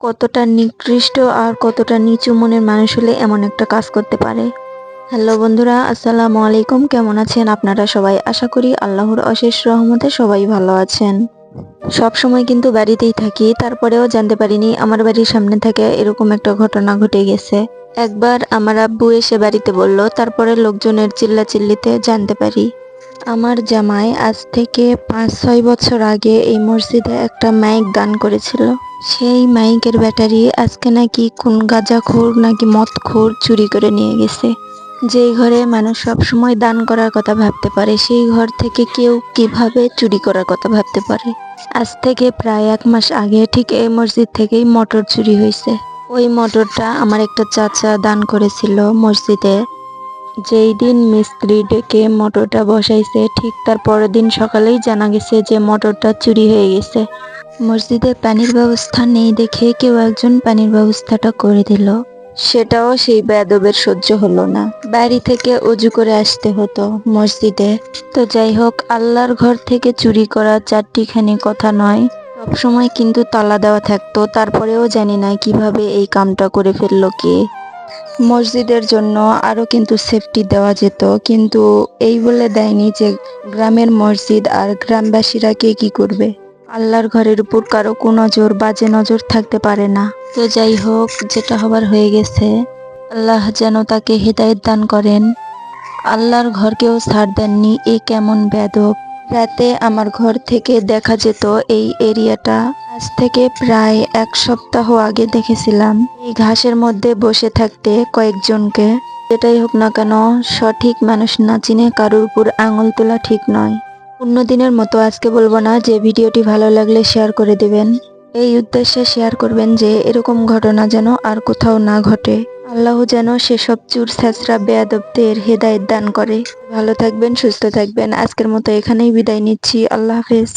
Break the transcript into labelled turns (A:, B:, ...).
A: কতটা নিকৃষ্ট আর কতটা নিচু মনের মানুষ হলে এমন একটা কাজ করতে পারে। হ্যালো বন্ধুরা, আসসালামু আলাইকুম। কেমন আছেন আপনারা সবাই? আশা করি আল্লাহর অশেষ রহমতে সবাই ভালো আছেন। সব সময় কিন্তু বাড়িতেই থাকি, তারপরেও জানতে পারিনি আমার বাড়ির সামনে থেকে এরকম একটা ঘটনা ঘটে গেছে। একবার আমার আব্বু এসে বাড়িতে বলল, তারপরে লোকজনের চিল্লাচিল্লিতে জানতে পারি আমার জামাই আজ থেকে 5-6 বছর আগে এই মসজিদে একটা মাইক দান করেছিল। সেই মাইকের ব্যাটারি আজকে নাকি কোন গাঁজাখোর নাকি মদখোর চুরি করে নিয়ে গেছে। যেই ঘরে মানুষ সব সময় দান করার কথা ভাবতে পারে, সেই ঘর থেকে কেউ কিভাবে চুরি করার কথা ভাবতে পারে। আজ থেকে প্রায় 1 মাস আগে ঠিক এই মসজিদ থেকেই মোটর চুরি হয়েছে। ওই মোটরটা আমার একটা চাচা দান করেছিল মসজিদে। যেই দিন মিস্ত্রি ডেকে মোটরটা বসাইছে, ঠিক তার পরের দিন সকালেই জানা গেছে যে মোটরটা চুরি হয়ে গেছে। মসজিদে পানির ব্যবস্থা নেই দেখে কেউ একজন পানির ব্যবস্থাটা করে দিল, সেটাও সেই বেয়াদবের সহ্য হলো না। বাড়ি থেকে অজু করে আসতে হতো মসজিদে। তো যাই হোক, আল্লাহর ঘর থেকে চুরি করা চারটিখানি কথা নয়, সবসময় কিন্তু তালা দেওয়া থাকতো। তারপরেও জানি না কিভাবে এই কামটা করে ফেললো কে। মসজিদের জন্য আরো কিন্তু সেফটি দেওয়া যেত, কিন্তু এই বলে দেয়নি যে গ্রামের মসজিদ আর গ্রামবাসীরা কে কি করবে। আল্লাহর ঘরের উপর কারো কুনজর বাজে নজর থাকতে পারে না। তো যাই হোক, যেটা হবার হয়ে গেছে, আল্লাহ যেন তাকে হেদায়েত দান করেন। আল্লাহর ঘরকেও ছাড় দেননি, এ কেমন বেয়াদব। রাতে আমার ঘর থেকে দেখা যেত এই এরিয়াটা। আজ থেকে প্রায় 1 সপ্তাহ আগে দেখেছিলাম এই ঘাসের মধ্যে বসে থাকতে কয়েকজনকে। যেটাই হোক না কেন, সঠিক মানুষ না চিনে কারোর উপর আঙুল তোলা ঠিক নয়। অন্যদিনের মতো আজকে বলবো না যে ভিডিওটি ভালো লাগলে শেয়ার করে দিবেন। এই উদ্দেশ্যে শেয়ার করবেন যে এরকম ঘটনা যেন আর কোথাও না ঘটে। আল্লাহ যেন সেসব চুর ছেঁচড়া বেয়াদবদের হেদায়েত দান করে। ভালো থাকবেন, সুস্থ থাকবেন। আজকের মতো এখানেই বিদায় নিচ্ছি। আল্লাহ হাফেজ।